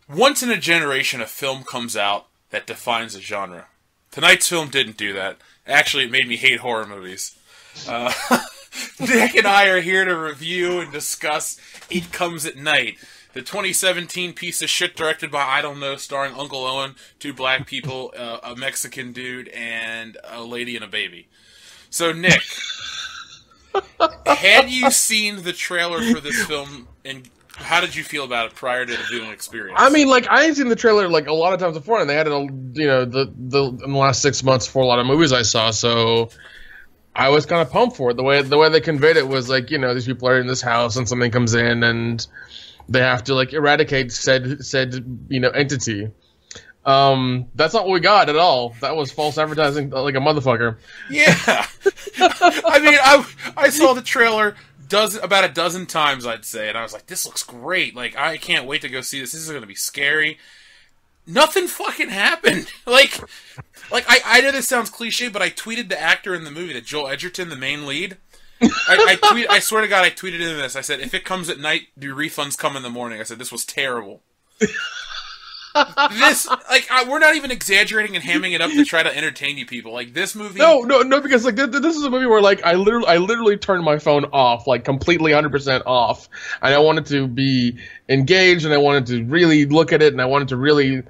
once in a generation a film comes out that defines a genre. Tonight's film didn't do that. Actually, it made me hate horror movies. Uh, Nick and I are here to review and discuss It Comes at Night, the 2017 piece of shit directed by I don't know, starring Uncle Owen, two black people, a Mexican dude, and a lady and a baby. So, Nick, had you seen the trailer for this film, and how did you feel about it prior to the viewing experience? I mean, like, I had seen the trailer like a lot of times before, and they had it, in the last 6 months for a lot of movies I saw. So I was kind of pumped for it. The way they conveyed it was like, these people are in this house, and something comes in, and they have to like eradicate said entity. That's not what we got at all. That was false advertising, like a motherfucker. Yeah, I mean, I saw the trailer about a dozen times, I'd say, and I was like, this looks great. Like, I can't wait to go see this. This is going to be scary. Nothing fucking happened. Like I know this sounds cliche, but I tweeted the actor in the movie, that Joel Edgerton, the main lead. I swear to God, I tweeted in this. I said, if it comes at night, do refunds come in the morning? I said, this was terrible. We're not even exaggerating and hamming it up to try to entertain you people. Like, this movie... No, because, like, this is a movie where, like, I literally turned my phone off, like, completely 100% off. And I wanted to be engaged, and I wanted to really look at it, and I wanted to really,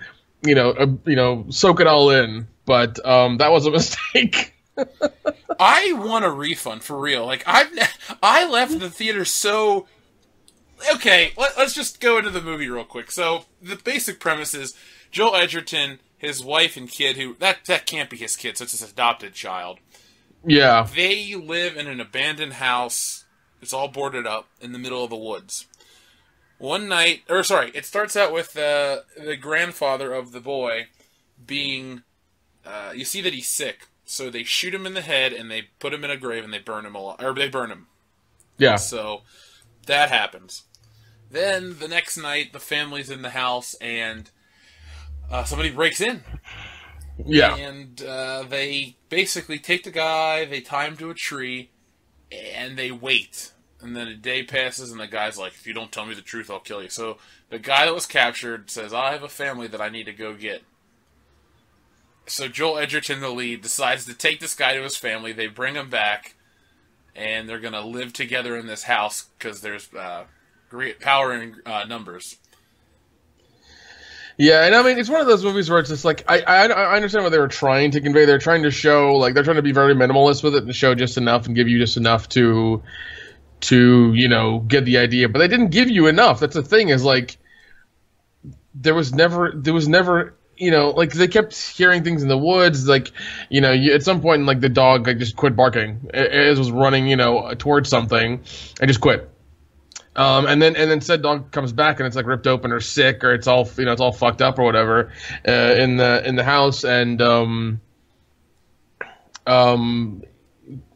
soak it all in. But, that was a mistake. I want a refund, for real. Like, I left the theater so... Okay, let's just go into the movie real quick. So, the basic premise is Joel Edgerton, his wife and kid, who... That can't be his kid, so it's his adopted child. Yeah. They live in an abandoned house. It's all boarded up in the middle of the woods. One night... it starts out with the grandfather of the boy being... you see that he's sick. So they shoot him in the head, and they put him in a grave, and they burn him alive. Or they burn him. Yeah. So, that happens. Then, the next night, the family's in the house, and somebody breaks in. Yeah. And they basically take the guy, they tie him to a tree, and they wait. And then a day passes, and the guy's like, if you don't tell me the truth, I'll kill you. So, the guy that was captured says, I have a family that I need to go get. So, Joel Edgerton, the lead, decides to take this guy to his family. They bring him back, and they're going to live together in this house, because there's... great power in numbers. Yeah, and I mean, it's one of those movies where it's just like, I understand what they were trying to convey. They're trying to show, like, they're trying to be very minimalist with it and show just enough and give you just enough to get the idea. But they didn't give you enough. That's the thing, is like, there was never, like, they kept hearing things in the woods, like, at some point, like, the dog, like, just quit barking. It was running, towards something, and just quit. And then said dog comes back, and it's like ripped open or sick, or it's all fucked up or whatever in the house, and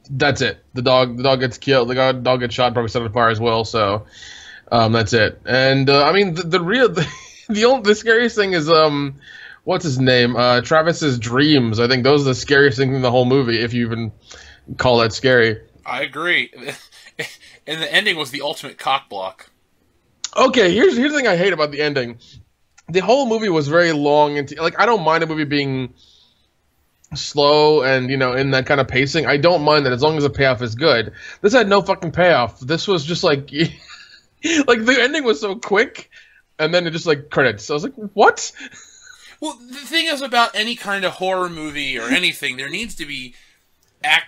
that's it. The dog gets killed. The dog gets shot, probably set on fire as well. So that's it. And I mean, the scariest thing is what's his name? Travis's dreams. I think those are the scariest things in the whole movie, if you even call that scary. I agree. And the ending was the ultimate cock block. Okay, here's the thing I hate about the ending. The whole movie was very long, and like, I don't mind a movie being slow and in that kind of pacing. I don't mind that as long as the payoff is good. This had no fucking payoff. This was just like, like, the ending was so quick, and then it just like credits. I was like, what? Well, the thing is about any kind of horror movie or anything, there needs to be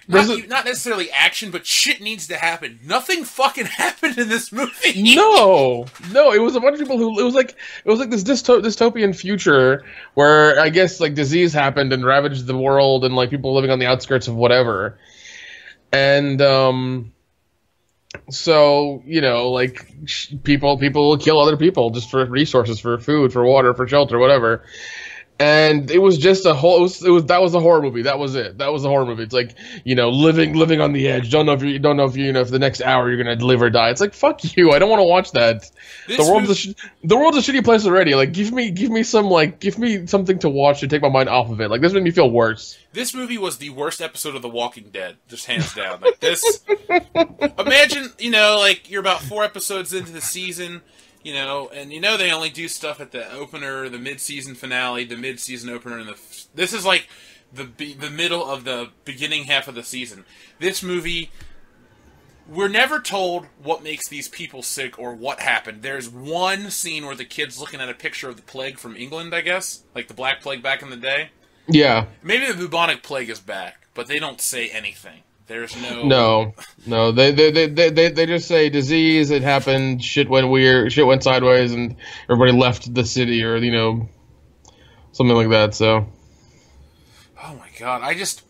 not necessarily action, but shit needs to happen. Nothing fucking happened in this movie. No, it was a bunch of people who it was like this dystopian future where I guess like disease happened and ravaged the world, and like people living on the outskirts of whatever, and so like people will kill other people just for resources, for food, for water, for shelter, whatever. And it was just that was a horror movie. That was it. That was a horror movie. It's like, living on the edge. Don't know if if the next hour you're gonna live or die. It's like, fuck you. I don't want to watch that. The world's a shitty place already. Like, give me something to watch to take my mind off of it. Like, this made me feel worse. This movie was the worst episode of The Walking Dead, just hands down. Like this. Imagine, like, you're about 4 episodes into the season. You know, and you know they only do stuff at the opener, the mid-season finale, the mid-season opener, and this is like the middle of the beginning half of the season. This movie, we're never told what makes these people sick or what happened. There's one scene where the kid's looking at a picture of the plague from England, I guess, like the Black Plague back in the day. Yeah. Maybe the bubonic plague is back, but they don't say anything. There's no... No. They just say disease, it happened, shit went weird, shit went sideways, and everybody left the city, or, you know, something like that, so... Oh my god, I just...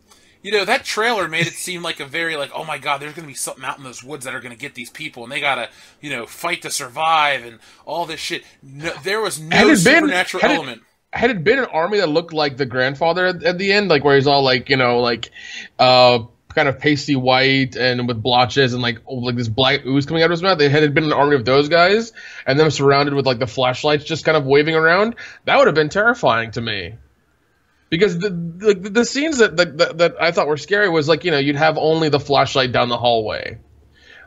You know, that trailer made it seem like a very, like, oh my god, there's going to be something out in those woods that are going to get these people, and they got to, you know, fight to survive, and all this shit. No, there was no supernatural element. Had it been an army that looked like the grandfather at the end, like where he's all like, you know, like, kind of pasty white and with blotches and like this black ooze coming out of his mouth, had it been an army of those guys and them surrounded with like the flashlights just kind of waving around, that would have been terrifying to me. Because the scenes that I thought were scary was like, you know, you'd have only the flashlight down the hallway,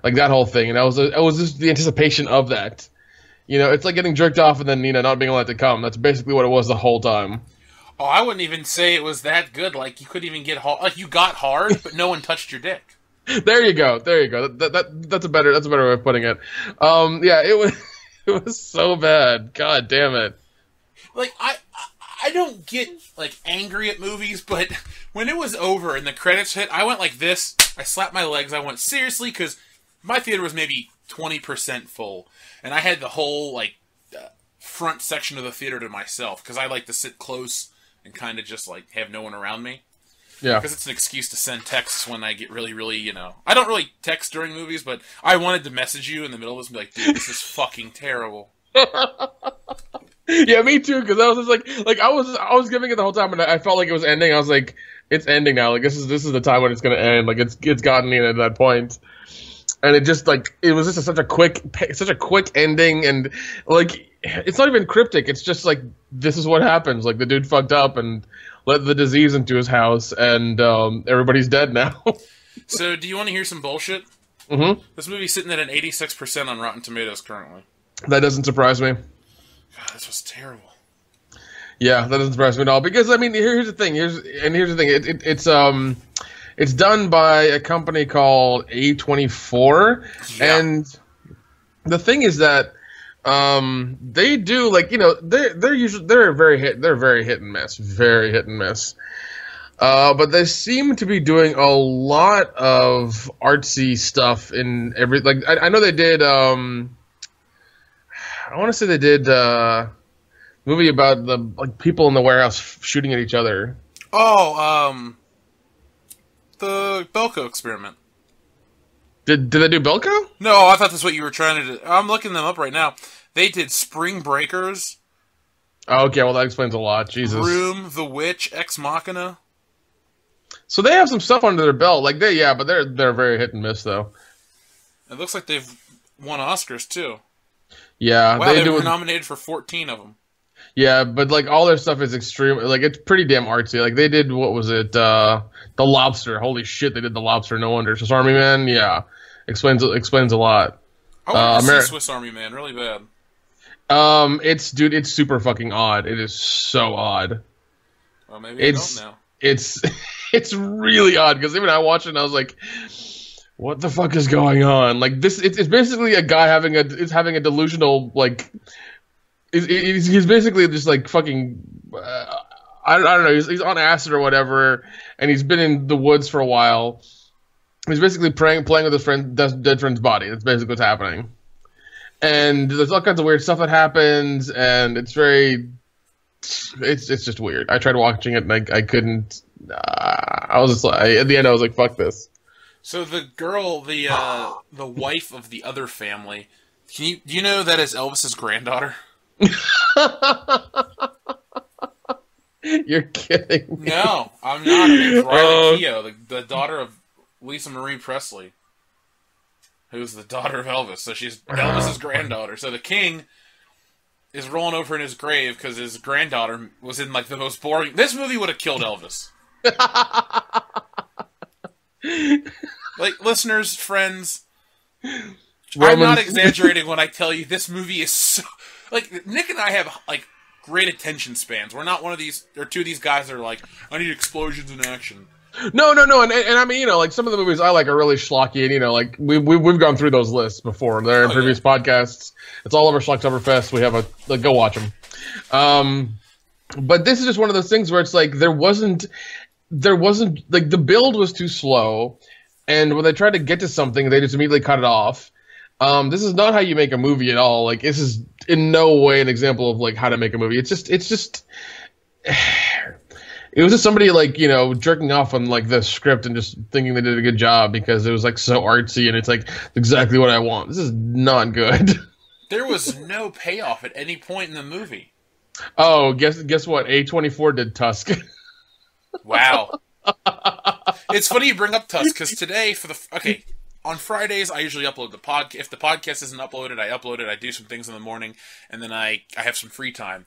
like that whole thing, and it was just the anticipation of that. You know, it's like getting jerked off and then, you know, not being allowed to come. That's basically what it was the whole time. Oh, I wouldn't even say it was that good. Like, you couldn't even get hard. Like, you got hard, but no one touched your dick. There you go. That's a better way of putting it. Yeah, it was so bad. God damn it. Like, I don't get, like, angry at movies, but when it was over and the credits hit, I went like this. I slapped my legs. I went, seriously? Because my theater was maybe 20% full. And I had the whole, like, front section of the theater to myself. Because I like to sit close and kind of just, like, have no one around me. Yeah. Because it's an excuse to send texts when I get really, really, you know... I don't really text during movies, but I wanted to message you in the middle of this and be like, dude, this is fucking terrible. Yeah, me too. Because I was just like I was giving it the whole time, and I felt like it was ending. I was like, it's ending now. Like this is the time when it's gonna end. Like it's gotten me at that point, and it just like it was just such a quick ending, and like it's not even cryptic. It's just like this is what happens. Like the dude fucked up and let the disease into his house, and everybody's dead now. So, do you want to hear some bullshit? Mm-hmm. This movie's sitting at an 86% on Rotten Tomatoes currently. That doesn't surprise me. God, this was terrible. Yeah, that doesn't surprise me at all. Because I mean, here's the thing. Here's the thing. It's done by a company called A24, yeah. and the thing is that they do like, you know, they're very hit and miss. But they seem to be doing a lot of artsy stuff in every, like, I know they did, I want to say they did a movie about the, like, people in the warehouse shooting at each other. Oh, the Belko experiment. Did they do Belko? No, I thought that's what you were trying to do. I'm looking them up right now. They did Spring Breakers. Oh, okay, well that explains a lot. Jesus. Room, The Witch, Ex Machina. So they have some stuff under their belt, like but they're very hit and miss though. It looks like they've won Oscars too. Yeah, wow, they were nominated for 14 of them. Yeah, but like all their stuff is extreme. Like it's pretty damn artsy. Like they did, what was it? The Lobster. Holy shit, they did The Lobster. No wonder. Swiss Army Man. Yeah, explains a lot. I want to see Swiss Army Man really bad. It's super fucking odd. It is so odd. Well, maybe I don't know. It's really odd because even I watched it and I was like, what the fuck is going on? Like this, it's basically a guy having a delusional, like, he's basically just like fucking, I don't know, he's on acid or whatever, and he's been in the woods for a while. He's basically playing with his dead friend's body. That's basically what's happening. And there's all kinds of weird stuff that happens, and it's just weird. I tried watching it and I couldn't. I was just like, at the end I was like, fuck this. So the girl, the wife of the other family, do you know that is Elvis's granddaughter? You're kidding me. No, I'm not. Her name's Riley Keough, the daughter of Lisa Marie Presley, who's the daughter of Elvis. So she's Elvis's granddaughter. So the king is rolling over in his grave because his granddaughter was in like the most boring. This movie would have killed Elvis. Like, listeners, friends, I'm not exaggerating when I tell you this movie is so... Like, Nick and I have, like, great attention spans. We're not one of these, or two of these guys that are like, I need explosions and action. No, and I mean, you know, like some of the movies I like are really schlocky, and you know, like we've gone through those lists before. They're in previous podcasts. It's all over Schlocktoberfest. We have go watch them. But this is just one of those things where it's like there wasn't like the build was too slow, and when they tried to get to something, they just immediately cut it off. This is not how you make a movie at all. Like, this is in no way an example of like how to make a movie. It's just it was just somebody like, you know, jerking off on like the script and just thinking they did a good job because it was like so artsy and it's like exactly what I want. This is not good. There was no payoff at any point in the movie. Oh, guess what? A24 did Tusk. Wow. It's funny you bring up Tusk because today on Fridays, I usually upload the podcast. If the podcast isn't uploaded, I upload it. I do some things in the morning, and then I have some free time.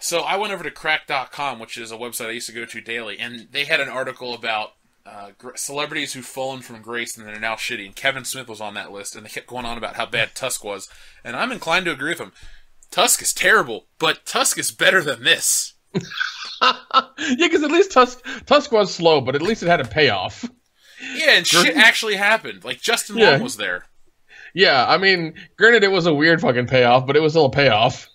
So I went over to crack.com, which is a website I used to go to daily, and they had an article about celebrities who've fallen from grace and they're now shitty. And Kevin Smith was on that list, and they kept going on about how bad Tusk was. And I'm inclined to agree with him. Tusk is terrible, but Tusk is better than this. Yeah, because at least Tusk was slow, but at least it had a payoff. Yeah, and shit actually happened. Like, Justin Long was there. Yeah, I mean, granted, it was a weird fucking payoff, but it was still a payoff.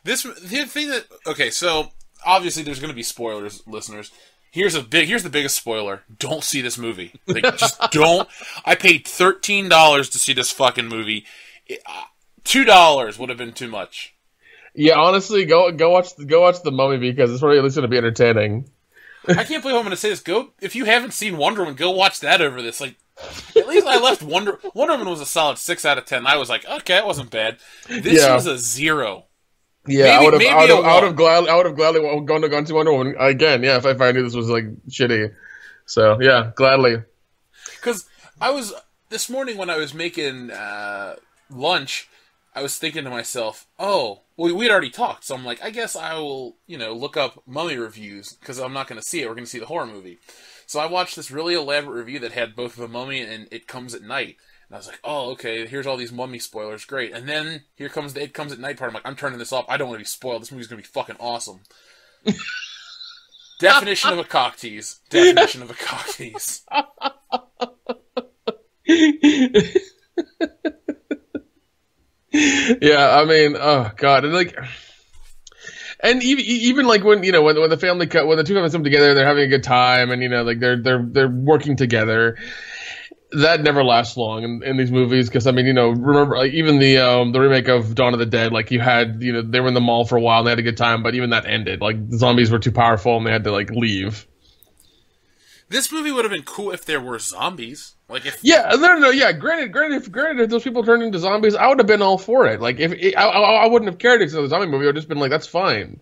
The thing that... Okay, so, obviously there's going to be spoilers, listeners. Here's the biggest spoiler. Don't see this movie. Like, just don't... I paid $13 to see this fucking movie. $2 would have been too much. Yeah, honestly, go watch The Mummy because it's probably at least going to be entertaining. I can't believe I'm going to say this. If you haven't seen Wonder Woman, go watch that over this. Like, at least I left Wonder Woman was a solid 6 out of 10. I was like, okay, it wasn't bad. This was a 0. Yeah, I would have gladly gone to Wonder Woman again. Yeah, if I knew this was like shitty. So yeah, gladly. Because this morning when I was making lunch, I was thinking to myself, oh, well, we'd already talked, so I'm like, I guess I will, look up Mummy reviews, because I'm not going to see it. We're going to see the horror movie. So I watched this really elaborate review that had both The Mummy and It Comes at Night. And I was like, oh, okay, here's all these Mummy spoilers, great. And then here comes the It Comes at Night part. I'm like, I'm turning this off. I don't want to be spoiled. This movie's going to be fucking awesome. Definition of a cock tease. Definition of a cock tease. Yeah, I mean, oh god, and even like when when the family when the two families come together, they're having a good time, and like they're working together. That never lasts long in these movies because I mean remember like, even the remake of Dawn of the Dead, like you had they were in the mall for a while and they had a good time, but even that ended. Like the zombies were too powerful and they had to like leave. This movie would have been cool if there were zombies. Like if no, yeah. Granted, if those people turned into zombies, I would have been all for it. Like I wouldn't have cared if it was a zombie movie. I would have just been like, that's fine.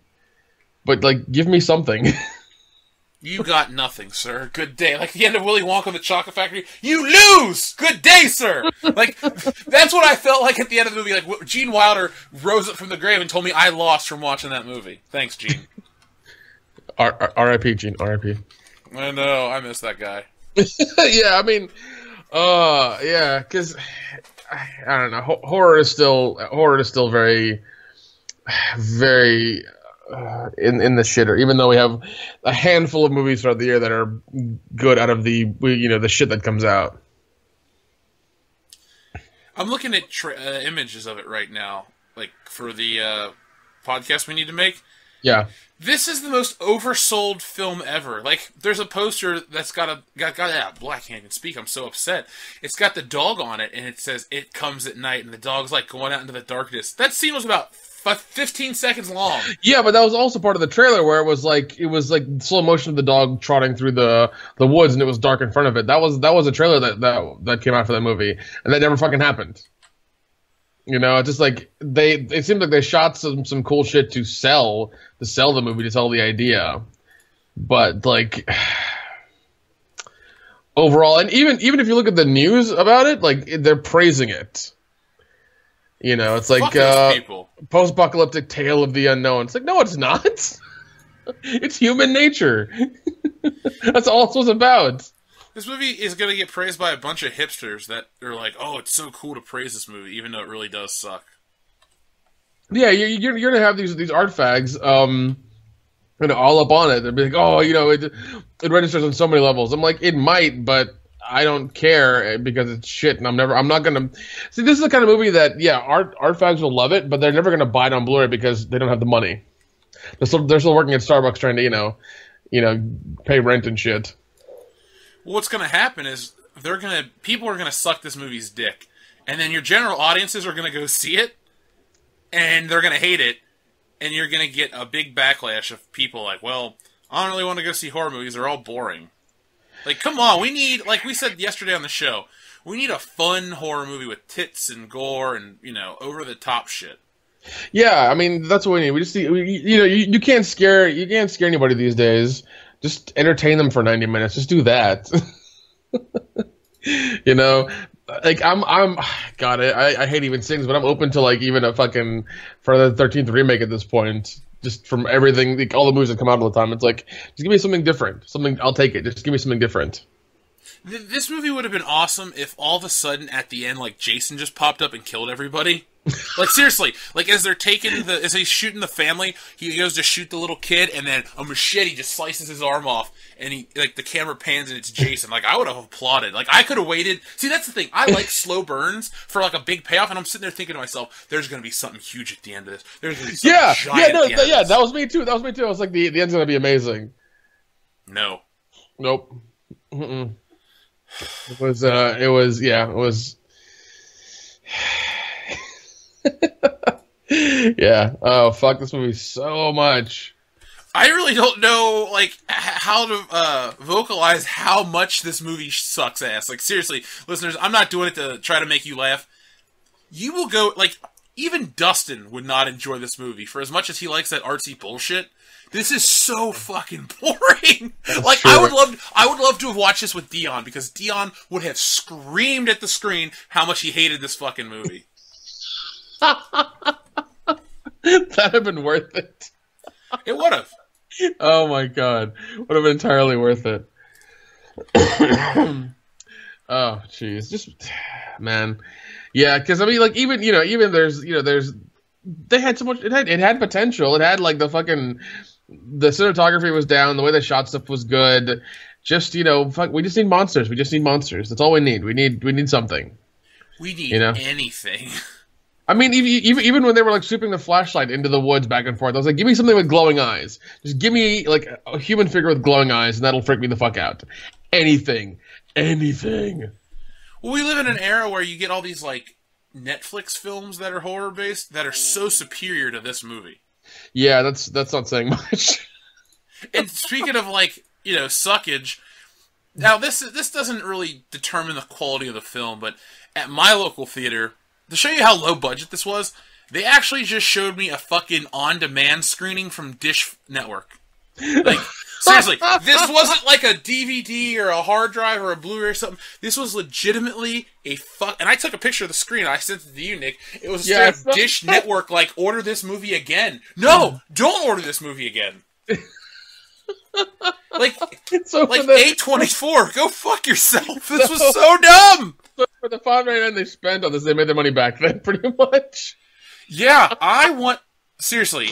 But like, give me something. You got nothing, sir. Good day. Like the end of Willy Wonka and the Chocolate Factory. You lose. Good day, sir. Like that's what I felt like at the end of the movie. Like Gene Wilder rose up from the grave and told me I lost from watching that movie. Thanks, Gene. R.I.P. Gene. R.I.P. I know. I miss that guy. Yeah, I mean, yeah, because I don't know. Horror is still very, very in the shitter. Even though we have a handful of movies throughout the year that are good out of the the shit that comes out. I'm looking at images of it right now, like for the podcast we need to make. Yeah. This is the most oversold film ever. Like, there's a poster that's got black can't even speak. I'm so upset. It's got the dog on it, and it says, "It comes at night," and the dog's, like, going out into the darkness. That scene was about 15 seconds long. Yeah, but that was also part of the trailer where it was like slow motion of the dog trotting through the woods, and it was dark in front of it. That was a trailer that came out for that movie, and that never fucking happened. It's just like it seemed like they shot some cool shit to sell the movie, to sell the idea. But like overall, and even if you look at the news about it, like they're praising it. It's like post-apocalyptic tale of the unknown. It's like, no, it's not. It's human nature. That's all it was about. This movie is going to get praised by a bunch of hipsters that are like, "Oh, it's so cool to praise this movie," even though it really does suck. Yeah, you're gonna have these art fags, all up on it. They'll be like, "Oh, it registers on so many levels." I'm like, it might, but I don't care because it's shit, and I'm not gonna see. This is the kind of movie that, yeah, art fags will love it, but they're never gonna buy it on Blu-ray because they don't have the money. They're still working at Starbucks trying to, pay rent and shit. What's going to happen is people are going to suck this movie's dick, and then your general audiences are going to go see it, and they're going to hate it, and you're going to get a big backlash of people like, well, I don't really want to go see horror movies. They're all boring. Like, come on, we need, like we said yesterday on the show, we need a fun horror movie with tits and gore and, over-the-top shit. Yeah, I mean, that's what we need. We just need, you can't scare anybody these days. Just entertain them for 90 minutes. Just do that. Like God, I hate even things, but I'm open to like even a fucking Friday the 13th remake at this point. Just from everything, like, all the movies that come out all the time. It's like, just give me something different. I'll take it. Just give me something different. This movie would have been awesome if all of a sudden at the end, like, Jason just popped up and killed everybody. Like, seriously, like, as he's shooting the family, he goes to shoot the little kid, and then a machete just slices his arm off, and the camera pans and it's Jason. Like, I would have applauded. Like, I could have waited. See, that's the thing. I like slow burns for, like, a big payoff, and I'm sitting there thinking to myself, there's going to be something huge at the end of this. There's going to be something giant at the end of this. That was me too. I was like, the end's going to be amazing. No. Nope. Mm-mm. It was. Yeah. Oh, fuck this movie so much. I really don't know, like, how to vocalize how much this movie sucks ass. Like, seriously, listeners, I'm not doing it to try to make you laugh. You will go, like, even Dustin would not enjoy this movie. For as much as he likes that artsy bullshit, this is so fucking boring. Like, true. I would love to have watched this with Dion, because Dion would have screamed at the screen how much he hated this fucking movie. That'd have been worth it. It would have. Oh my god, would have been entirely worth it. Oh jeez, just man, yeah. Because I mean, like, even there's they had so much. It had potential. It had, like, the cinematography was down. The way they shot stuff was good. Just we just need monsters. We just need monsters. That's all we need. We need something. We need anything. I mean, even when they were, like, sweeping the flashlight into the woods back and forth, I was like, give me something with glowing eyes. Just give me, like, a human figure with glowing eyes, and that'll freak me the fuck out. Anything. Well, we live in an era where you get all these, like, Netflix films that are horror-based that are so superior to this movie. Yeah, that's not saying much. And speaking of, like, suckage, now this doesn't really determine the quality of the film, but at my local theater, to show you how low budget this was, they actually just showed me a fucking on-demand screening from Dish Network. Like, seriously, this wasn't like a DVD or a hard drive or a Blu-ray or something. This was legitimately and I took a picture of the screen. I sent it to you, Nick. It was a straight Dish Network, like, order this movie again. No, don't order this movie again. Like A24, go fuck yourself. This was so dumb. For the $5.99 they spent on this, they made their money back then, pretty much. Yeah, seriously,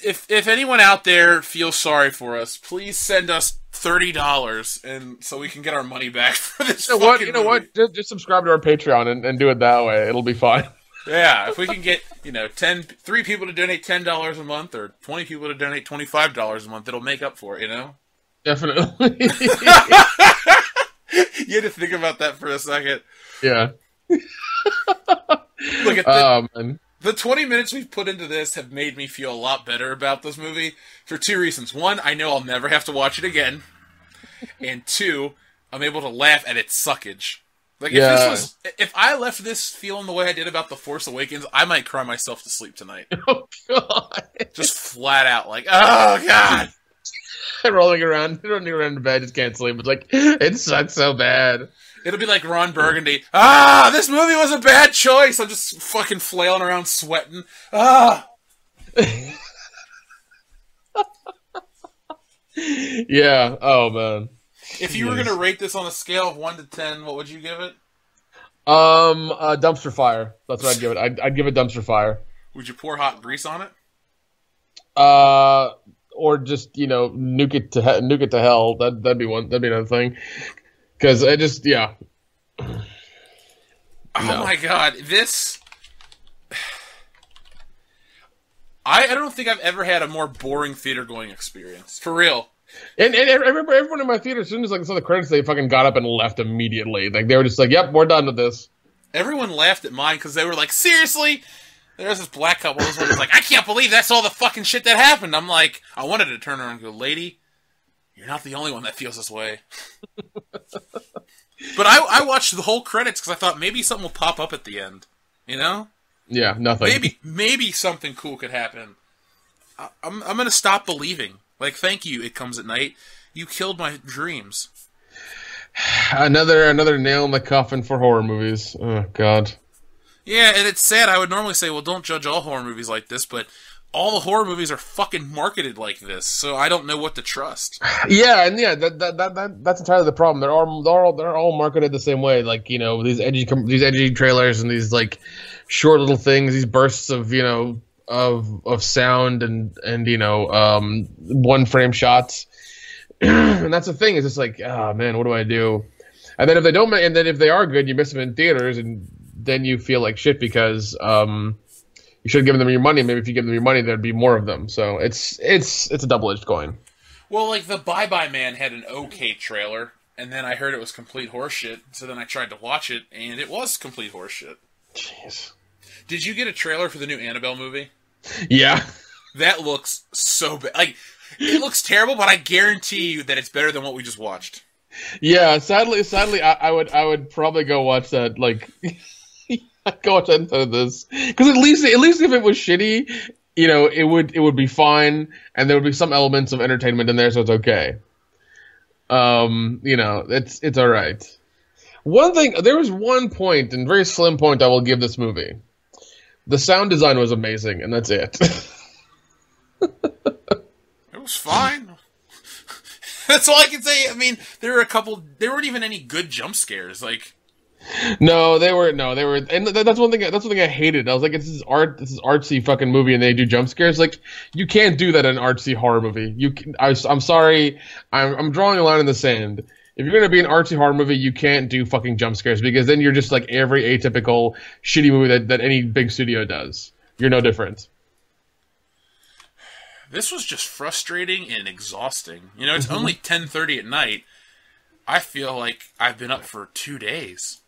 if anyone out there feels sorry for us, please send us $30, and so we can get our money back for this. You know what? Just subscribe to our Patreon and do it that way. It'll be fine. Yeah, if we can get 3 people to donate $10 a month, or 20 people to donate $25 a month, it'll make up for it. Definitely. You had to think about that for a second. Yeah. Look at the 20 minutes we've put into this have made me feel a lot better about this movie for 2 reasons. 1, I know I'll never have to watch it again. And 2, I'm able to laugh at its suckage. Like, if I left this feeling the way I did about The Force Awakens, I might cry myself to sleep tonight. Oh, God. Just flat out, like, oh, God. Rolling around in bed, just can't sleep. It's like, it sucks so bad. It'll be like Ron Burgundy. This movie was a bad choice. I'm just fucking flailing around sweating. Yeah. Oh, man. If you were going to rate this on a scale of 1 to 10, what would you give it? Dumpster fire. That's what I'd give it. I'd give it dumpster fire. Would you pour hot grease on it? Or just nuke it to hell. That'd be one. That'd be another thing. Because yeah. Oh my god, this. I don't think I've ever had a more boring theater going experience. For real. And everyone in my theater, as soon as saw the credits, they fucking got up and left immediately. Like they were just like, "Yep, we're done with this." Everyone laughed at mine because they were like, "Seriously?" There's this black couple who was like, "I can't believe that's all the fucking shit that happened." I'm like, I wanted to turn around and go, "Lady, you're not the only one that feels this way." But I watched the whole credits because I thought maybe something will pop up at the end. You know? Yeah, nothing. Maybe something cool could happen. I'm gonna stop believing. Like, thank you, It Comes at Night. You killed my dreams. Another nail in the coffin for horror movies. Oh, God. Yeah, and it's sad. I would normally say, well, don't judge all horror movies like this, but all the horror movies are fucking marketed like this, so I don't know what to trust. Yeah, and that's entirely the problem. They're all marketed the same way. Like, these edgy trailers and these like short little things, these bursts of of sound and one frame shots. And that's the thing. It's just like, oh man, what do I do? And then if they are good, you miss them in theaters, and then you feel like shit because you should have given them your money. Maybe if you give them your money, there'd be more of them. So it's a double-edged coin. Well, like the Bye Bye Man had an okay trailer, and then I heard it was complete horseshit. So then I tried to watch it, and it was complete horseshit. Jeez. Did you get a trailer for the new Annabelle movie? Yeah. That looks so bad. Like, it looks terrible, but I guarantee you that it's better than what we just watched. Yeah, sadly, I would probably go watch that. Like, I'd go watch that instead of this, because at least if it was shitty, it would be fine, and there would be some elements of entertainment in there, so it's okay. It's all right. One thing, there was one point, and very slim point, I will give this movie. The sound design was amazing, and that's it. It was fine. That's all I can say. I mean, there weren't even any good jump scares. Like, No, they were, and that's one thing I hated. I was like, this is artsy fucking movie, and they do jump scares. Like, you can't do that in an artsy horror movie. I'm sorry, I'm drawing a line in the sand. If you're gonna be an artsy horror movie, you can't do fucking jump scares, because then you're just like every atypical shitty movie that any big studio does. You're no different. This was just frustrating and exhausting. It's only 10:30 at night. I feel like I've been up for 2 days.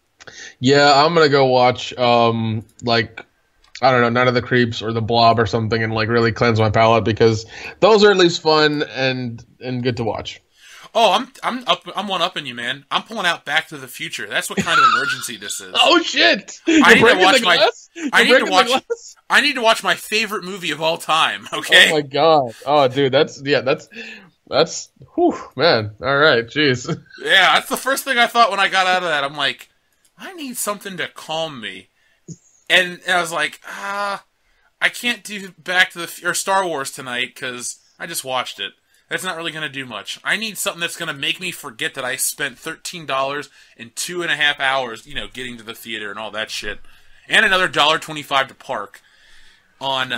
Yeah, I'm gonna go watch like, I don't know, Night of the Creeps or The Blob or something, and like really cleanse my palate, because those are at least fun and good to watch. Oh, I'm one upping you, man. I'm pulling out Back to the Future. That's what kind of emergency this is. Oh shit! I need to watch my favorite movie of all time. Okay. Oh my god. Oh, dude, that's whew, man. All right, jeez. Yeah, that's the first thing I thought when I got out of that. I'm like, I need something to calm me, and I was like, I can't do Back to the Star Wars tonight because I just watched it. That's not really going to do much. I need something that's going to make me forget that I spent $13 in 2.5 hours, getting to the theater and all that shit. And another $1.25 to park on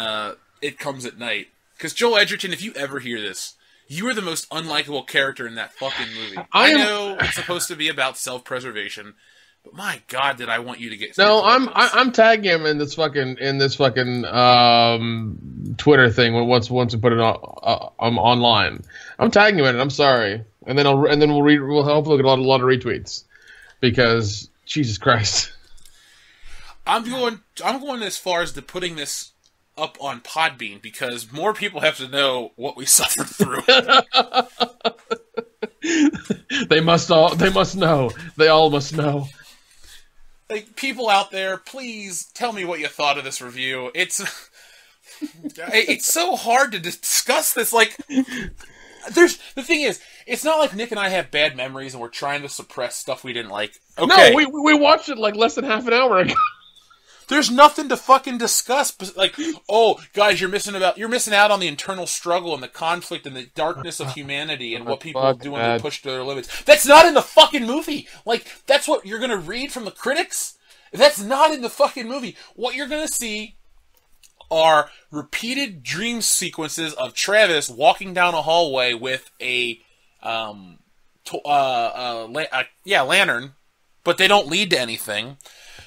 It Comes at Night. Because Joel Edgerton, if you ever hear this, you are the most unlikable character in that fucking movie. I know it's supposed to be about self-preservation, but my God, did I want you to get... No, I'm tagging him in this fucking Twitter thing once we put it on online. I'm tagging him in it. I'm sorry, and then we'll hopefully get a lot of retweets, because Jesus Christ. I'm going as far as to putting this up on Podbean, because more people have to know what we suffered through. They must know. They all must know. Like, people out there, please tell me what you thought of this review. It's so hard to discuss this. Like, the thing is, it's not like Nick and I have bad memories and we're trying to suppress stuff we didn't like. Okay. No, we watched it like less than half an hour ago. There's nothing to fucking discuss. Like, oh, guys, you're missing out on the internal struggle and the conflict and the darkness of humanity and what people do when they push their limits. That's not in the fucking movie. Like, that's what you're gonna read from the critics? That's not in the fucking movie. What you're gonna see are repeated dream sequences of Travis walking down a hallway with a lantern, but they don't lead to anything.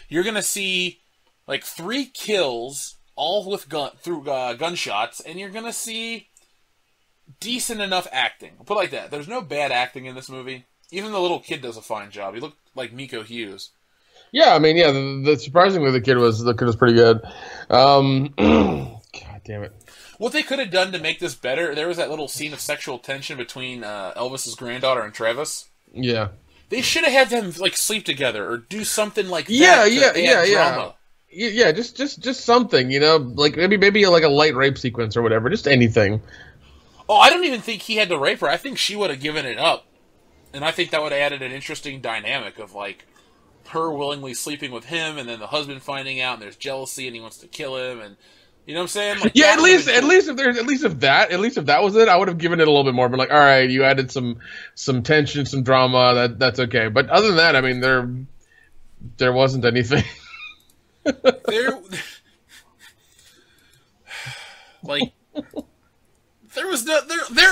You're gonna see like 3 kills, all with gunshots, and you're gonna see decent enough acting. I'll put it like that. There's no bad acting in this movie. Even the little kid does a fine job. He looked like Miko Hughes. Yeah, I mean, yeah. Surprisingly, the kid was pretty good. God damn it. What they could have done to make this better, there was that little scene of sexual tension between Elvis's granddaughter and Travis. Yeah. They should have had them like sleep together or do something like that. Drama. Yeah, just something, you know, like maybe like a light rape sequence or whatever, just anything. Oh, I don't even think he had to rape her. I think she would have given it up, and I think that would have added an interesting dynamic of like her willingly sleeping with him, and then the husband finding out, and there's jealousy, and he wants to kill him, and you know what I'm saying? Like, yeah, at least if that was it, I would have given it a little bit more. But like, all right, you added some tension, some drama. That's okay. But other than that, I mean, there wasn't anything. There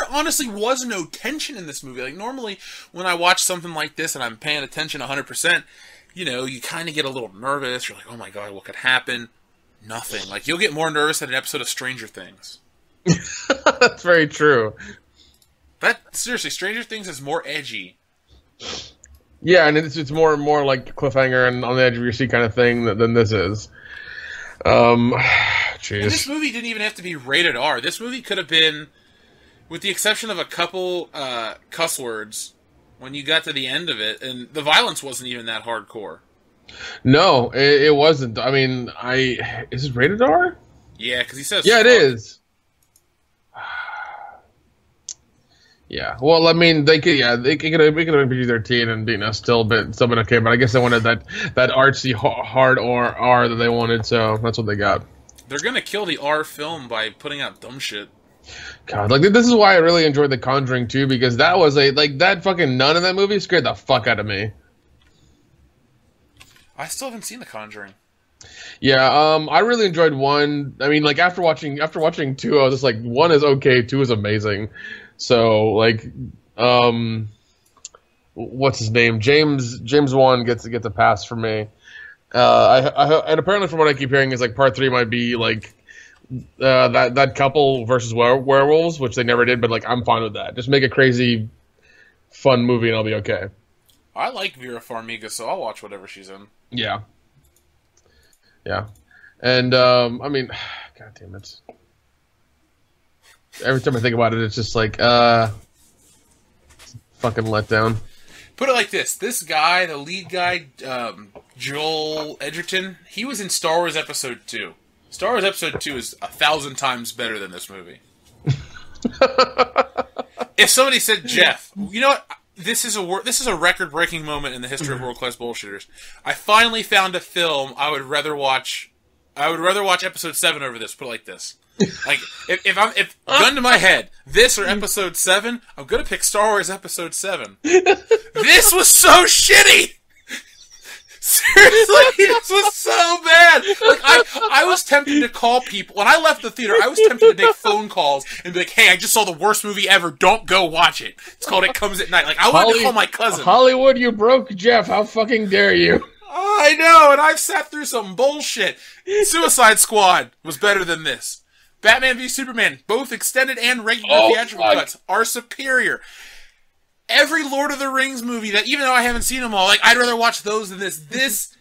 honestly was no tension in this movie. Like normally, when I watch something like this and I'm paying attention 100%. You know, you kind of get a little nervous. You're like, oh my god, what could happen? Nothing. Like, you'll get more nervous at an episode of Stranger Things. That's very true. Seriously, Stranger Things is more edgy. Yeah, and it's more and more like cliffhanger and on the edge of your seat kind of thing than this is. Jeez. And this movie didn't even have to be rated R. This movie could have been, with the exception of a couple cuss words, when you got to the end of it, and the violence wasn't even that hardcore. No, it wasn't. I mean, is it rated R? Yeah, because he says. Yeah, it is. Yeah. Well, I mean, they could have been PG-13 and still been okay. But I guess they wanted that artsy hard R that they wanted, so that's what they got. They're gonna kill the R film by putting out dumb shit. God, like this is why I really enjoyed The Conjuring 2, because that was that fucking nun in that movie scared the fuck out of me. I still haven't seen The Conjuring. Yeah, I really enjoyed 1. I mean, like after watching 2, I was just like, 1 is okay, 2 is amazing. So like, what's his name? James 1 gets a pass from me. And apparently, from what I keep hearing, is like part 3 might be like. That couple versus werewolves, which they never did, but like I'm fine with that. Just make a crazy, fun movie, and I'll be okay. I like Vera Farmiga, so I'll watch whatever she's in. Yeah, and I mean, god damn it! Every time I think about it, it's just like fucking letdown. Put it like this: this guy, the lead guy, Joel Edgerton, he was in Star Wars Episode 2. Star Wars Episode 2 is 1,000 times better than this movie. If somebody said, Jeff, you know what? This is a record-breaking moment in the history of world-class bullshitters. I finally found a film I would rather watch Episode 7 over this. Put it like this. Like, if gun to my head, this or Episode 7, I'm gonna pick Star Wars Episode 7. This was so shitty! Seriously, this was so bad. Like I was tempted to call people when I left the theater. I was tempted to make phone calls and be like, "Hey, I just saw the worst movie ever. Don't go watch it. It's called It Comes at Night." Like I wanted to call my cousin. Hollywood, you broke Jeff. How fucking dare you? I know, and I've sat through some bullshit. Suicide Squad was better than this. Batman v Superman, both extended and regular theatrical cuts, are superior. Every Lord of the Rings movie that, even though I haven't seen them all, like I'd rather watch those than this. This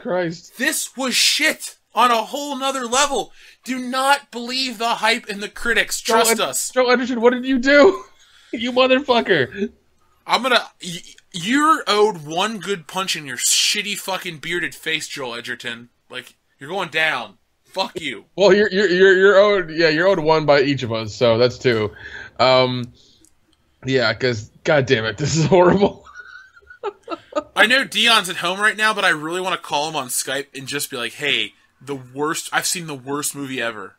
was shit on a whole nother level. Do not believe the hype and the critics. Trust us. Joe Edgerton, what did you do? You motherfucker. You're owed 1 good punch in your shitty fucking bearded face, Joel Edgerton. Like, you're going down. Fuck you. Well, you're owed. Yeah, you're owed 1 by each of us, so that's 2. Yeah, because, god damn it, this is horrible. I know Dion's at home right now, but I really want to call him on Skype and just be like, hey, the worst. I've seen the worst movie ever.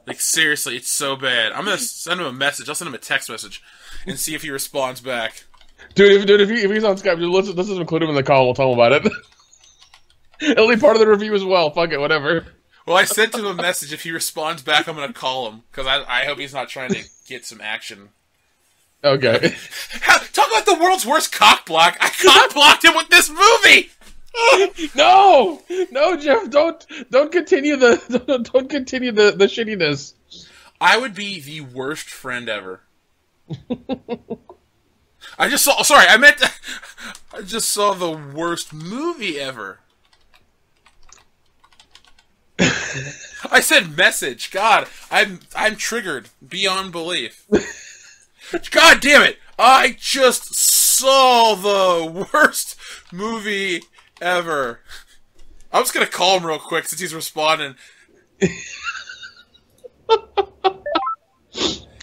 Like, seriously, it's so bad. I'm gonna send him a message. I'll send him a text message and see if he responds back. Dude, if he's on Skype, let's include him in the call. We'll tell him about it. It'll be part of the review as well. Fuck it, whatever. Well, I sent him a message. If he responds back, I'm gonna call him because I hope he's not trying to get some action. Okay. Talk about the world's worst cock block. I cock blocked him with this movie. No, Jeff, don't continue the shittiness. I would be the worst friend ever. I just saw the worst movie ever. I said message. God, I'm triggered beyond belief. God damn it! I just saw the worst movie ever. I'm just gonna call him real quick since he's responding. He's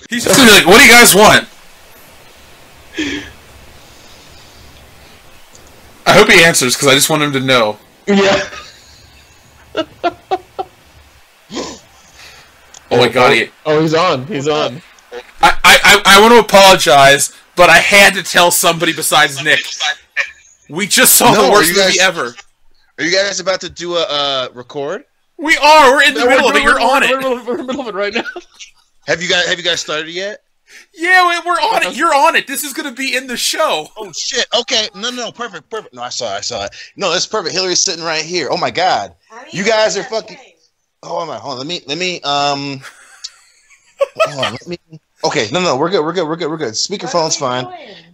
just gonna be like, "What do you guys want?" I hope he answers because I just want him to know. Yeah. Oh my God! He's on. He's on. I want to apologize, but I had to tell somebody besides Nick. We just saw the worst movie ever. Are you guys about to do a record? We are. We're in the middle of it. You're on it. We're in the middle of it right now. Have you guys started yet? Yeah, we're on it. You're on it. This is going to be in the show. Oh shit. Okay. No. Perfect. No, I saw it. No, that's perfect. Hillary's sitting right here. Oh my God. You guys are fucking. Hold on. Let me. Hold on. Okay. No. We're good. Speakerphone's fine.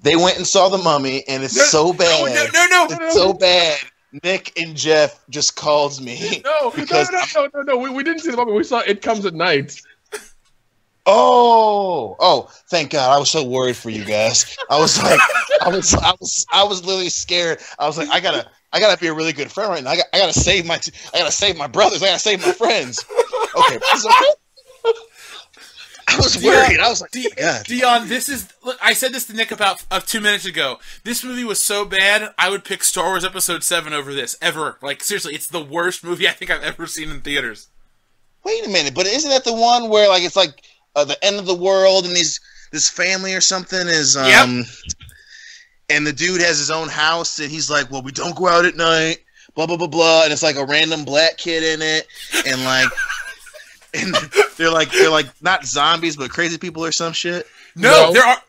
They went and saw The Mummy, and it's so bad. No. It's so bad. Nick and Jeff just called me. No. We didn't see The Mummy. We saw It Comes at Night. Oh! Thank God! I was so worried for you guys. I was like, I was literally scared. I was like, I gotta be a really good friend right now. I gotta save my brothers. I gotta save my friends. Okay, I was worried. I was like, God. Dion, look, I said this to Nick about 2 minutes ago. This movie was so bad, I would pick Star Wars Episode 7 over this ever. Like, seriously, it's the worst movie I think I've ever seen in theaters. Wait a minute, but isn't that the one where like it's like the end of the world and this family or something is and the dude has his own house and he's like, well, we don't go out at night, blah blah blah blah, and it's like a random black kid in it, and like and they're like not zombies but crazy people or some shit. No. There are.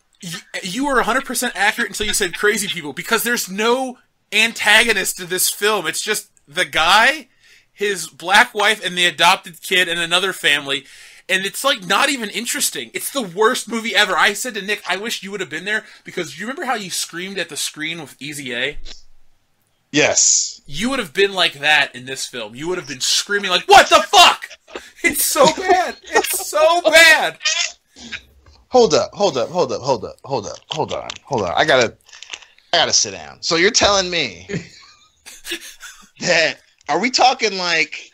You were 100% accurate until you said crazy people, because there's no antagonist to this film. It's just the guy, his black wife, and the adopted kid, and another family. And it's, like, not even interesting. It's the worst movie ever. I said to Nick, I wish you would have been there, because you remember how you screamed at the screen with Easy A? Yes. You would have been like that in this film. You would have been screaming like, what the fuck? It's so bad. It's so bad. Hold up. I gotta sit down. So you're telling me that, are we talking like,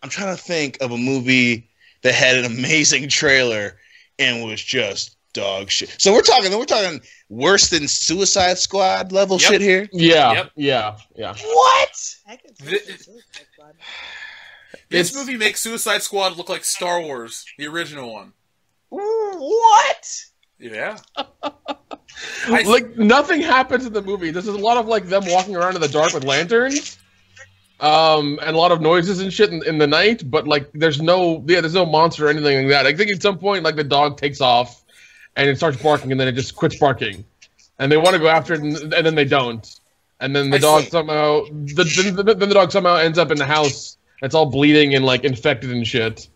I'm trying to think of a movie that had an amazing trailer and was just dog shit. So we're talking worse than Suicide Squad level shit here? Yeah. What? This movie makes Suicide Squad look like Star Wars, the original one. What? Yeah. Like, nothing happens in the movie. This is a lot of, like, them walking around in the dark with lanterns. And a lot of noises and shit in the night, but like there's no monster or anything like that. I think at some point like the dog takes off and it starts barking and then it just quits barking, and they want to go after it and then they don't, and then the dog somehow the dog somehow ends up in the house. It's all bleeding and like infected and shit.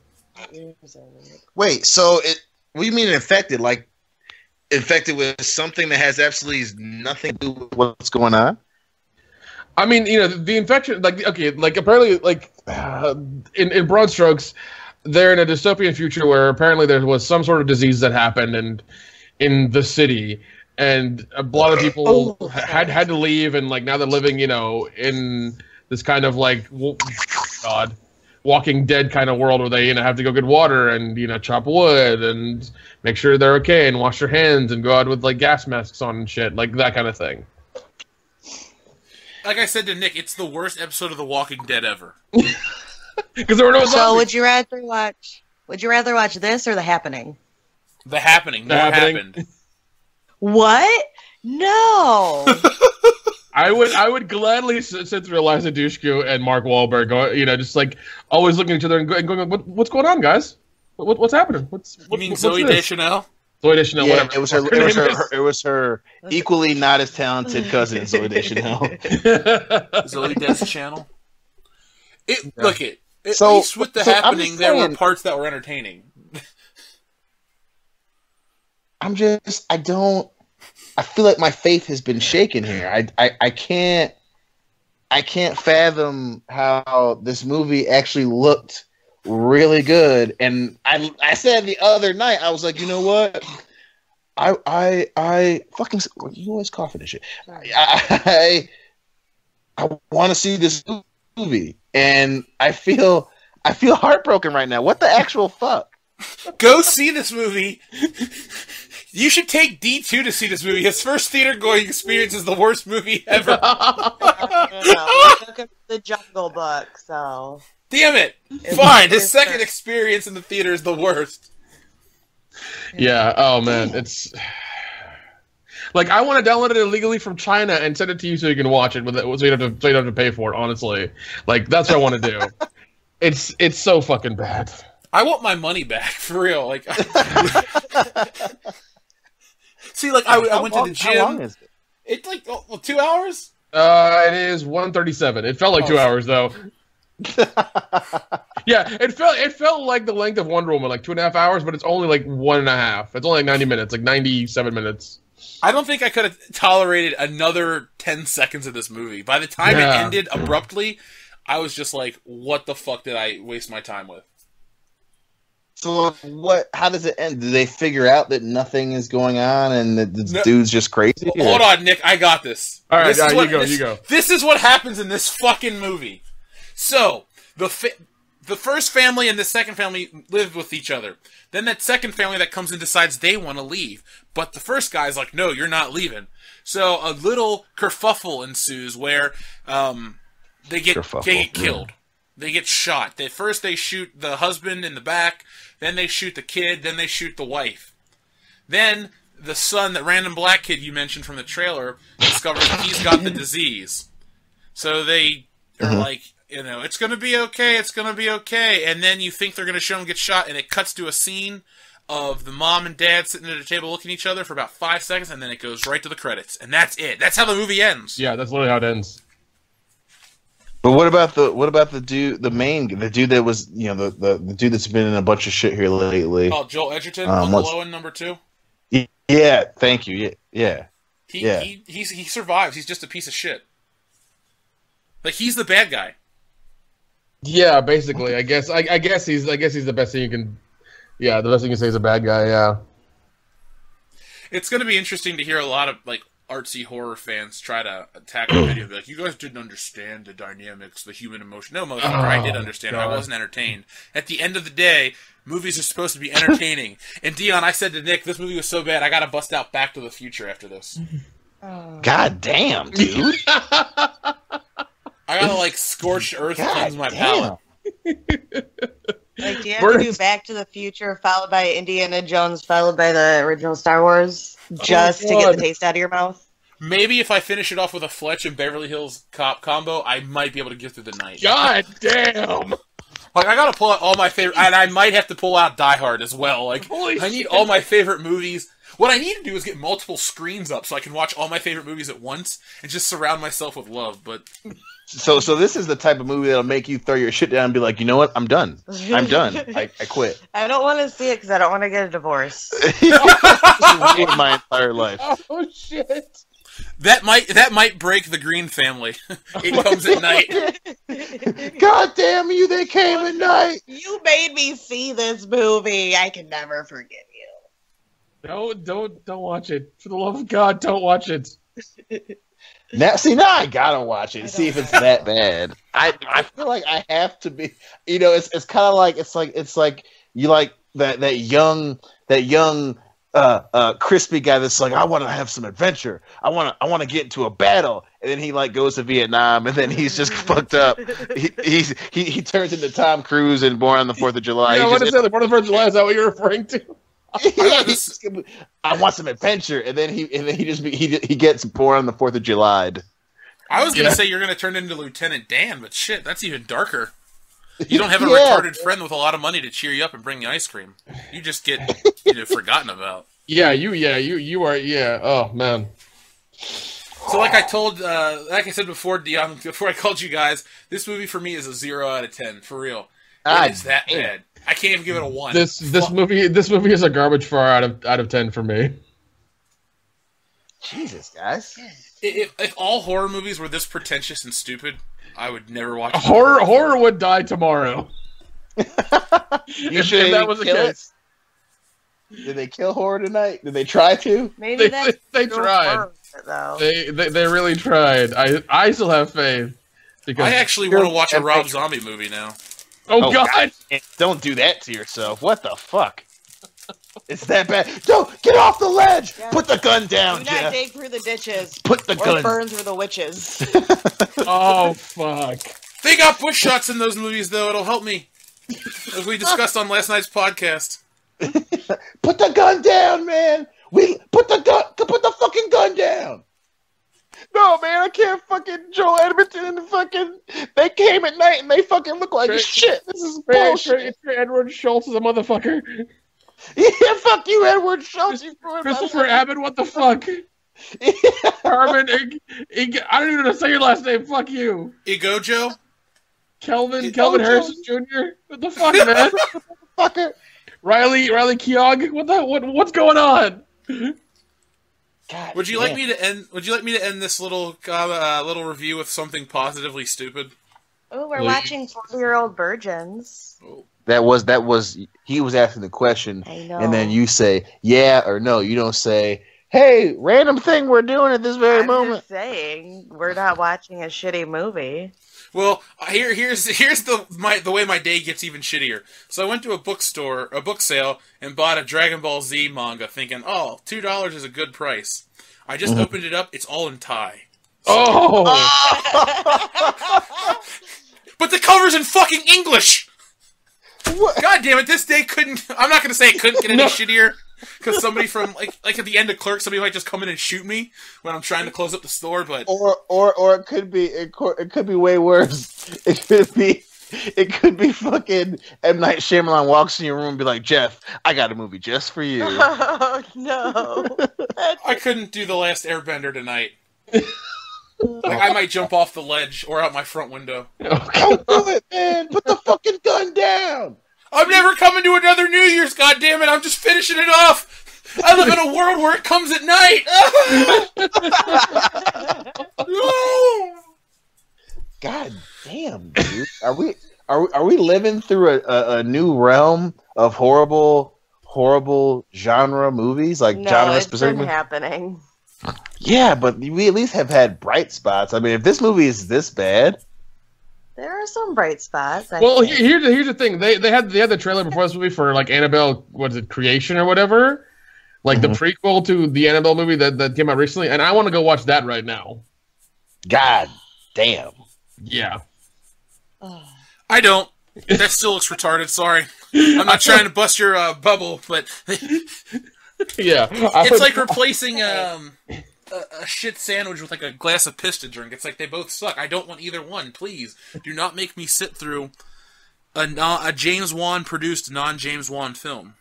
Wait, so what do you mean infected? Like infected with something that has absolutely nothing to do with what's going on? I mean, you know, the infection, like, okay, like, apparently, like, in broad strokes, they're in a dystopian future where apparently there was some sort of disease that happened and in the city, and a lot of people had to leave, and, like, now they're living, you know, in this kind of, like, Walking Dead kind of world where they, you know, have to go get water and, you know, chop wood and make sure they're okay and wash their hands and go out with, like, gas masks on and shit, like, that kind of thing. Like I said to Nick, it's the worst episode of The Walking Dead ever. Because there were no So zombies. would you rather watch this or The Happening? The Happening. The More Happening. happened. What? No. I would gladly sit through Eliza Dushku and Mark Wahlberg, just like always looking at each other and going, what's going on, guys? What's happening? You mean Zooey Deschanel? Zooey Deschanel, Yeah, whatever. it was her equally not as talented cousin, Zooey Deschanel. Zooey Deschanel. Look, at So- least with The so I'm Happening, just there were saying- parts that were entertaining. I feel like my faith has been shaken here. I can't fathom how this movie actually looked really good. And I said the other night, I was like, you know what? I fucking, you always coughing and shit. I want to see this movie, and I feel heartbroken right now. What the actual fuck? Go see this movie. You should take D2 to see this movie. His first theater-going experience is the worst movie ever. The Jungle Book, so. Damn it. Fine. His second experience in the theater is the worst. Yeah. Oh man, it's like I want to download it illegally from China and send it to you so you can watch it, so you don't have to pay for it. Honestly, like that's what I want to do. It's so fucking bad. I want my money back, for real. Like, see, like, I went to the gym. How long is it? It's like 2 hours? It is 1:37. It felt like 2 hours though. Yeah, it felt like the length of Wonder Woman, like 2.5 hours, but it's only like 1.5. It's only like 90 minutes, like 97 minutes. I don't think I could have tolerated another 10 seconds of this movie. By the time it ended abruptly, I was just like, what the fuck did I waste my time with? So what? How does it end? Do they figure out that nothing is going on and that this dude's just crazy? Well, hold on, Nick. I got this. All right, You go. This is what happens in this fucking movie. So the first family and the second family live with each other. Then that second family that comes in decides they want to leave, but the first guy's like, "No, you're not leaving." So a little kerfuffle ensues where they get killed. They get shot. First they shoot the husband in the back, then they shoot the kid, then they shoot the wife. Then the son, that random black kid you mentioned from the trailer, discovers he's got the disease. So they are like, it's going to be okay, it's going to be okay. And then you think they're going to show him get shot, and it cuts to a scene of the mom and dad sitting at a table looking at each other for about 5 seconds, and then it goes right to the credits. And that's it. That's how the movie ends. Yeah, that's literally how it ends. But what about the dude, the dude that was, the dude that's been in a bunch of shit here lately? Oh, Joel Edgerton, Uncle Owen, number 2. Yeah, thank you. Yeah. He survives. He's just a piece of shit. Like, he's the bad guy. Yeah, basically. I guess he's the best thing you can. Yeah, the best thing you can say is a bad guy. Yeah. It's going to be interesting to hear a lot of like artsy horror fans try to attack the video. Be like, you guys didn't understand the dynamics, the human emotion. No, motherfucker, I did understand. I wasn't entertained. At the end of the day, movies are supposed to be entertaining. And Dion, I said to Nick, this movie was so bad, I got to bust out Back to the Future after this. God damn, dude. I gotta like scorched earth cleanse my palate. Like, do you have to do Back to the Future, followed by Indiana Jones, followed by the original Star Wars, just to get the taste out of your mouth? Maybe if I finish it off with a Fletch and Beverly Hills Cop combo, I might be able to get through the night. God damn! Like, I gotta pull out all my favorite, and I might have to pull out Die Hard as well. Like, I need all my favorite movies. What I need to do is get multiple screens up so I can watch all my favorite movies at once and just surround myself with love, but... So this is the type of movie that'll make you throw your shit down and be like, you know what? I'm done. I'm done. I quit. I don't want to see it because I don't want to get a divorce. This ruined my entire life. Oh shit! That might break the Green family. It comes at night. God damn you! They came at night. You made me see this movie. I can never forgive you. No, don't watch it. For the love of God, don't watch it. Now I gotta watch it and see if it's that bad. I feel like I have to be. It's kind of like it's like you like that young crispy guy that's like, I want to have some adventure. I want to get into a battle, and then he like goes to Vietnam, and then he's just fucked up. He turns into Tom Cruise in Born on the 4th of July. Yeah, what is that? Born on the 4th of July? Is that what you're referring to? I want some adventure, and then he gets Born on the 4th of July. I was gonna say you're gonna turn into Lieutenant Dan, but shit, that's even darker. You don't have a retarded friend with a lot of money to cheer you up and bring you ice cream. You just get forgotten about. You are. Oh man. So like I said before, Dion, before I called you guys, this movie for me is a 0 out of 10 for real. It is that bad. I can't even give it a 1. This movie is a garbage 4 out of 10 for me. Jesus, guys. If all horror movies were this pretentious and stupid, I would never watch them. Horror would die tomorrow. You sure that was the case? Did they kill horror tonight? Did they try to? Maybe they tried. Though. They really tried. I still have faith. Because I actually want to watch a Rob Zombie movie now. Oh God! Don't do that to yourself. What the fuck? It's that bad. Don't get off the ledge. Yeah. Put the gun down, Do Jeff. not dig through the ditches. Put the gun. Burn through the witches. Oh fuck! They got bush shots in those movies, though. It'll help me, as we discussed on last night's podcast. Put the gun down, man. Put the fucking gun down. No, man, I can't fucking Joel Edmonton and they came at night and they fucking look like shit. This is bullshit. Edward Schultz is a motherfucker. Yeah, fuck you, Edward Schultz. Christopher Abbott, what the fuck? Yeah. Carmen, I don't even know how to say your last name. Fuck you. Igojo? Kelvin Harrison Jr. What the fuck, man? Fucker. Riley Keogh. What's going on? God, would you like me to end this little review with something positively stupid? Oh, we're watching 40-year-old virgins. Oh. That was he was asking the question, I know. And then you say yeah or no. You don't say, "Hey, random thing we're doing at this very moment." Just saying we're not watching a shitty movie. Well, here's the way my day gets even shittier. So I went to a book sale, and bought a Dragon Ball Z manga, thinking, "Oh, $2 is a good price." I just opened it up; it's all in Thai. So, but the cover's in fucking English. What? God damn it! This day couldn't. I'm not gonna say it couldn't get any shittier. Because somebody from like at the end of Clerks, somebody might just come in and shoot me when I'm trying to close up the store. But or it could be way worse. It could be fucking M. Night Shyamalan walks in your room and be like, "Jeff, I got a movie just for you." Oh no! I couldn't do The Last Airbender tonight. I might jump off the ledge or out my front window. Don't do it, man! Put the fucking gun down! I'm never coming to another New Year's, goddammit! I'm just finishing it off! I live in a world where it comes at night! No! God damn, dude. Are we living through a new realm of horrible genre movies? Like genre specific? No, it's been happening. Yeah, but we at least have had bright spots. I mean, if this movie is this bad, there are some bright spots. Well, here's the thing. They had the trailer before this movie for like Annabelle, what is it, Creation or whatever, like the prequel to the Annabelle movie that came out recently, and I want to go watch that right now. God damn. Yeah. I don't. That still looks retarded. Sorry, I'm not trying to bust your bubble, but yeah, it's like replacing a shit sandwich with like a glass of piss to drink. It's like they both suck. I don't want either one. Please do not make me sit through a James Wan produced non-James Wan film.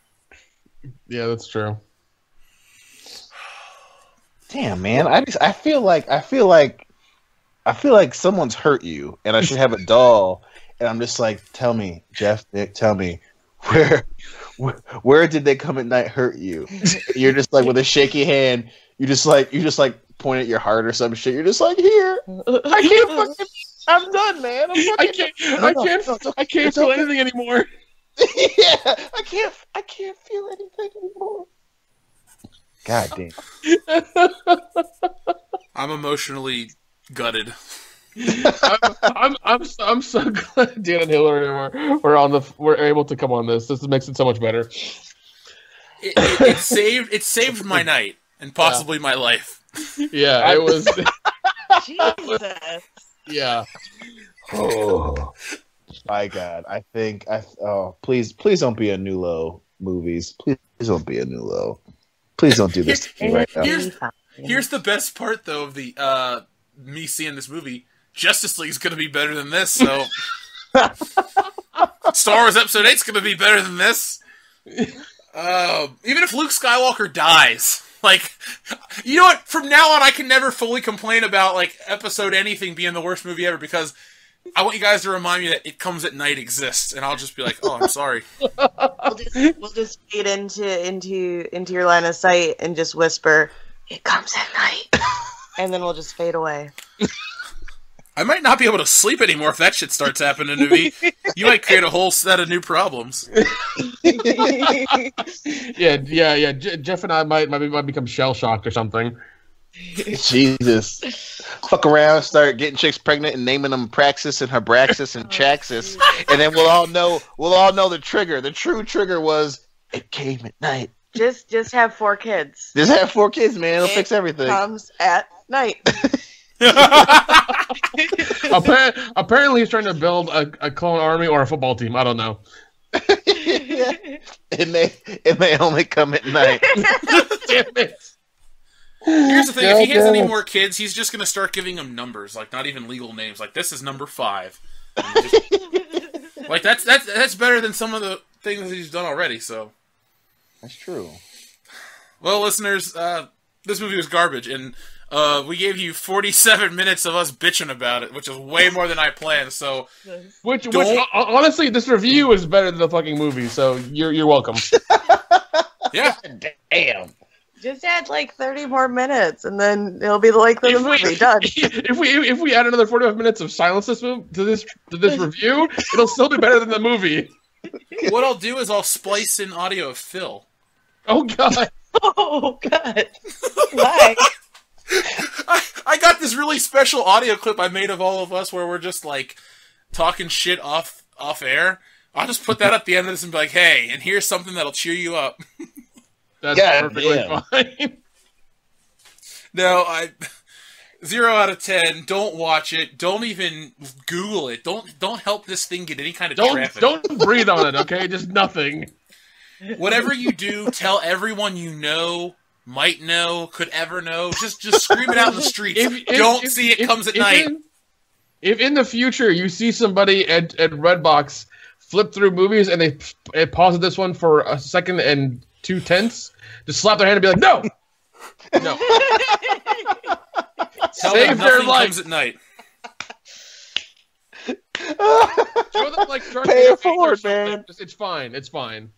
Yeah, that's true. Damn, man, I feel like someone's hurt you, and I should have a doll, and I'm just like, tell me, Jeff, Nick, tell me, where did they come at night hurt you? You're just like with a shaky hand. You just like point at your heart or some shit. You're just like, here. I can't fucking. I'm done, man. I can't feel anything anymore. Yeah, I can't feel anything anymore. God damn. I'm emotionally gutted. I'm so glad Dan and Hillary we're able to come on this. This makes it so much better. It saved my night and possibly my life. Yeah, it was. Jesus. Yeah. Oh my God! Please don't be a new low movies. Please don't be a new low. Please don't do this to me right now. Here's the best part, though, of the me seeing this movie. Justice League's going to be better than this, so... Star Wars Episode 8's going to be better than this. Even if Luke Skywalker dies. Like, you know what? From now on, I can never fully complain about, like, Episode anything being the worst movie ever, because I want you guys to remind me that It Comes at Night exists, and I'll just be like, oh, I'm sorry. We'll just fade into your line of sight and just whisper, "It comes at night," and then we'll just fade away. I might not be able to sleep anymore if that shit starts happening to me. You might create a whole set of new problems. Yeah. Jeff and I might become shell shocked or something. Jesus. Fuck around, start getting chicks pregnant and naming them Praxis and Hebraxis and Chaxis. And then we'll all know the trigger. The true trigger was it came at night. Just have 4 kids. Just have 4 kids, man. It'll fix everything. It comes at night. Apparently he's trying to build a clone army or a football team. I don't know. Yeah. It may only come at night. Damn it. Here's the thing, if he has any more kids, he's just going to start giving them numbers, like not even legal names. Like, this is number 5. Like, that's better than some of the things he's done already, so. That's true. Well, listeners, this movie was garbage, and we gave you 47 minutes of us bitching about it, which is way more than I planned, so... Which honestly, this review is better than the fucking movie, so you're welcome. Yeah. Damn. Just add like 30 more minutes, and then it'll be the length of the movie. Done. If we add another 45 minutes of silence to this review, it'll still be better than the movie. What I'll do is I'll splice in audio of Phil. Oh god. Oh god. Why? I got this really special audio clip I made of all of us where we're just like talking shit off air. I'll just put that at the end of this and be like, hey, and here's something that'll cheer you up. That's perfectly fine. No, 0 out of 10. Don't watch it. Don't even Google it. Don't help this thing get any kind of traffic. Don't breathe on it, okay? Just nothing. Whatever you do, tell everyone you know, might know, could ever know. Just scream it out in the streets. Don't see It Comes at Night. If in the future you see somebody at Redbox flip through movies and they pause this one for a second and 2/10, just slap their hand and be like, no! No. Tell them Nothing Comes at Night. Show them like pay it forward, man. It's fine. It's fine.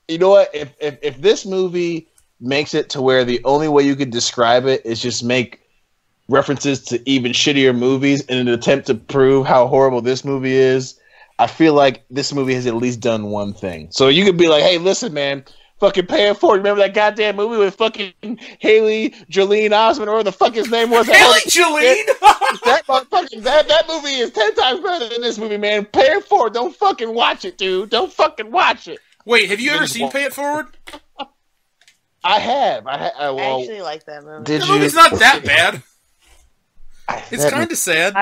You know what? If this movie makes it to where the only way you could describe it is just make references to even shittier movies in an attempt to prove how horrible this movie is, I feel like this movie has at least done one thing. So you could be like, hey, listen, man, fucking pay it forward. Remember that goddamn movie with fucking Haley Jolene Osment, or whatever the fuck his name was? Haley Jolene? that movie is 10 times better than this movie, man. Pay it forward. Don't fucking watch it, dude. Don't fucking watch it. Wait, have you ever seen Pay It Forward? I have. I actually like that movie. Did the you? movie's not that bad. It's kind of sad.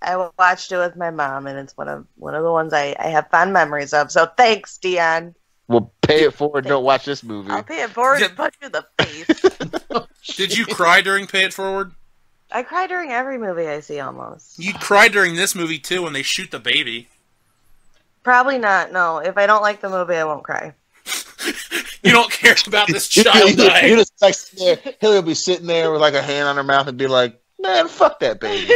I watched it with my mom, and it's one of the ones I have fond memories of. So thanks, Dion. Well, pay it forward. Don't watch this movie. I'll pay it forward and punch you in the face. Did you cry during Pay It Forward? I cry during every movie I see, almost. You'd cry during this movie, too, when they shoot the baby. Probably not, no. If I don't like the movie, I won't cry. You don't care about this child dying. You just like there. Haley will be sitting there with like a hand on her mouth and be like, man, fuck that baby.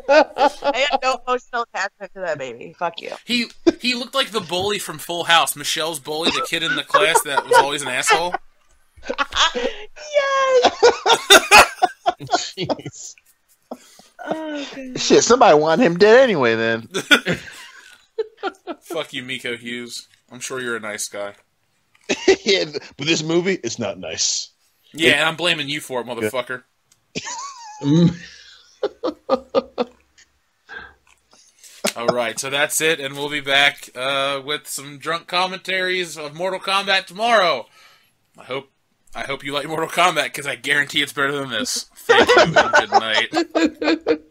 I had no emotional attachment to that baby. Fuck you. He looked like the bully from Full House. Michelle's bully, the kid in the class that was always an asshole. Yes! Jeez. Oh, shit, somebody want him dead anyway then. Fuck you, Miko Hughes. I'm sure you're a nice guy. Yeah, but this movie, it's not nice. Yeah, and I'm blaming you for it, motherfucker. Alright, so that's it, and we'll be back with some drunk commentaries of Mortal Kombat tomorrow. I hope I hope you like Mortal Kombat, because I guarantee it's better than this. Thank you, and good night.